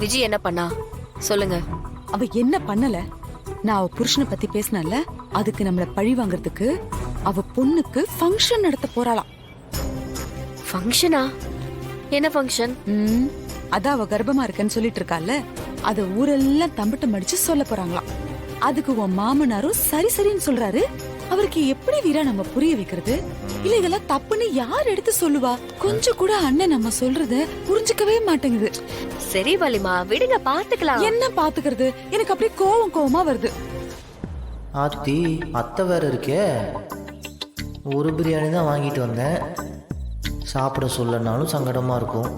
விஜய் என்ன பண்ணா சொல்லுங்க. அவ என்ன பண்ணல? நான் அவ புருஷனை பத்தி பேசினல, அதுக்கு நம்மள பழி வாங்குறதுக்கு அவ பொண்ணுக்கு ஃபங்க்ஷன் நடத்த போறாளாம். ஃபங்க்ஷனா? என்ன ஃபங்க்ஷன்? அதான் அவ கர்ப்பமா இருக்கன்னு சொல்லிட்டு இருக்கால, அத ஊரெல்லாம் தம்பிட்ட மடிச்சு சொல்ல போறாங்களாம். அதுக்கு உன் மாமனாரும் சரி சரின்னு சொல்றாரு. அவருக்கு எப்படி வீரா நம்ம புரிய வைக்கிறது? இல்ல இதெல்லாம் தப்புன்னு யார் எடுத்து சொல்லுவா? கொஞ்சம் கூட அண்ணன் நம்ம சொல்றத புரிஞ்சுக்கவே மாட்டேங்குது. சரி வலிமா, விடுங்க, பாத்துக்கலாம். என்ன பாத்துக்கிறது? எனக்கு அப்படியே கோவமா வருது. ஆத்தி, அத்தை வேற இருக்கே. ஒரு பிரியாணி தான் வாங்கிட்டு வந்தேன். சாப்பிட சொல்லனாலும் சங்கடமாக இருக்கும்.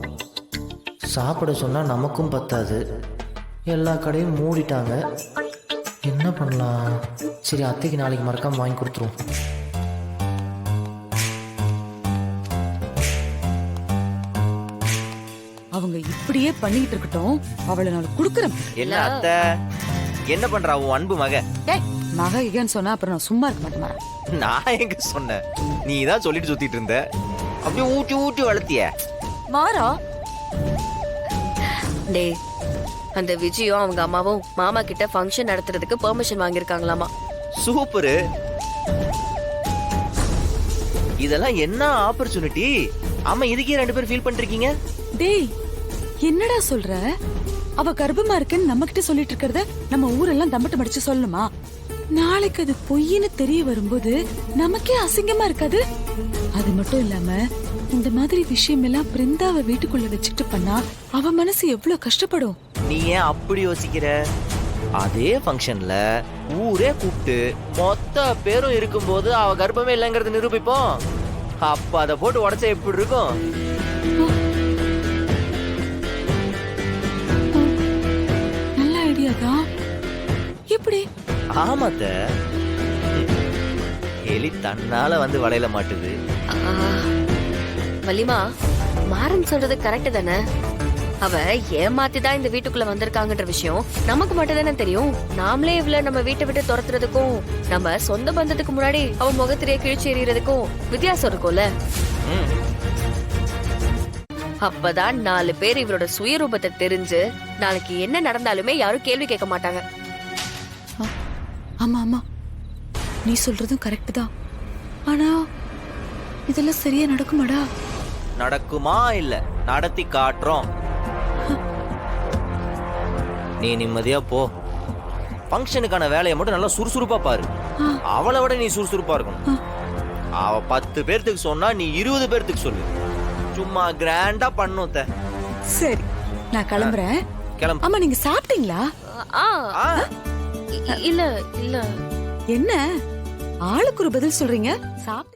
சாப்பிட சொன்னால் நமக்கும் பத்தாது. எல்லா கடையும் மூடிட்டாங்க. என்ன பண்ணலாம்? சரி, அத்தைக்கு நாளைக்கு மறக்காம வாங்கி கொடுத்துருவோம். அவங்க இப்படியே பண்ணிட்டு இருக்கட்டும், அவளை நான் குடுக்கறேன். என்ன அத்தை, என்ன பண்றா உன் அன்பு மக? மக இகன்னு சொன்னா அப்புறம் நான் சும்மா இருக்க மாட்டேன். நான் எங்க சொன்னேன்? நீ தான் சொல்லிட்டு சுத்திட்டு இருந்த. அப்படியே ஊட்டி ஊட்டி வளர்த்திய. மாறா டே, அந்த விஜயும் அவங்க அம்மாவும் மாமா கிட்ட ஃபங்க்ஷன் நடத்துறதுக்கு பெர்மிஷன் வாங்கிருக்காங்களாமா. சூப்பரு. இதெல்லாம் என்ன ஆப்பர்ச்சுனிட்டி. ஆமா, இதுக்கே 2 பேர் ஃபீல் பண்ணிருக்கீங்க. டேய், என்னடா சொல்ற? அவ கர்ப்பமா இருக்குன்னு நம்ம கிட்ட சொல்லிட்டு இருக்கறத நம்ம ஊரெல்லாம் தம்பட்ட மடிச்சு சொல்லணுமா? நாளைக்கு அது பொய்ன்னு தெரிய வரும்போது நமக்கே அசிங்கமா இருக்காது? அது மட்டும் இல்லாம இந்த மாதிரி விஷயம் எல்லாம் பிருந்தாவை வீட்டுக்குள்ள வச்சுட்டு பண்ணா அவ மனசு எவ்வளவு கஷ்டப்படும். நீ ஏன் அப்படி யோசிக்கிற? அதே ஃபங்க்ஷன்ல ஊரே கூப்பிட்டு மொத்த பேரும் இருக்கும்போது அவ கர்ப்பமே இல்லைங்கிறது நிரூபிப்போம். அப்ப அதை போட்டு உடைச்சா எப்படி இருக்கும்? நல்ல ஐடியா தான். எப்படி? ஆமாத்த, எலி தன்னால வந்து வளையல மாட்டுது. வலிமா, மாறன் சொல்றது கரெக்ட் தானே? அவ ஏமாத்திதான் இந்த வீட்டுக்குள்ள வந்திருக்காங்கன்ற விஷயம் நமக்கு மட்டும் தானே தெரியும். நாமளே இவ்வளவு நம்ம வீட்டை விட்டு துரத்துறதுக்கும் நம்ம சொந்த பந்தத்துக்கு முன்னாடி அவ முகத்திரைய கிழிச்சு எறியறதுக்கும் வித்தியாசம் இருக்கும்ல. அப்பதான் 4 பேர் இவரோட சுயரூபத்தை தெரிஞ்சு நாளைக்கு என்ன நடந்தாலுமே யாரும் கேள்வி கேட்க மாட்டாங்க. ஆமா ஆமா, நீ சொல்றதும் கரெக்ட் தான். ஆனா இதெல்லாம் சரியா நடக்குமாடா? நடக்குமா? இல்ல, நடத்தி காட்டுறோம். நீ நிம்மதியா போ. ஃபங்க்ஷனுக்கான வேலையை மட்டும் நல்லா சுறுசுறுப்பா பாரு. அவளை விட நீ சுறுசுறுப்பா இருக்கணும். அவ 10 பேர்த்துக்கு சொன்னா நீ 20 பேர்த்துக்கு சொல்லு. சும்மா கிராண்டா பண்ணும். சரி, நான் கிளம்புறேன். கிளம்பு. ஆமா, நீங்க சாப்பிட்டீங்களா? இல்ல இல்ல. என்ன ஆளுக்கு ஒரு பதில் சொல்றீங்க? சாப்பிட்டு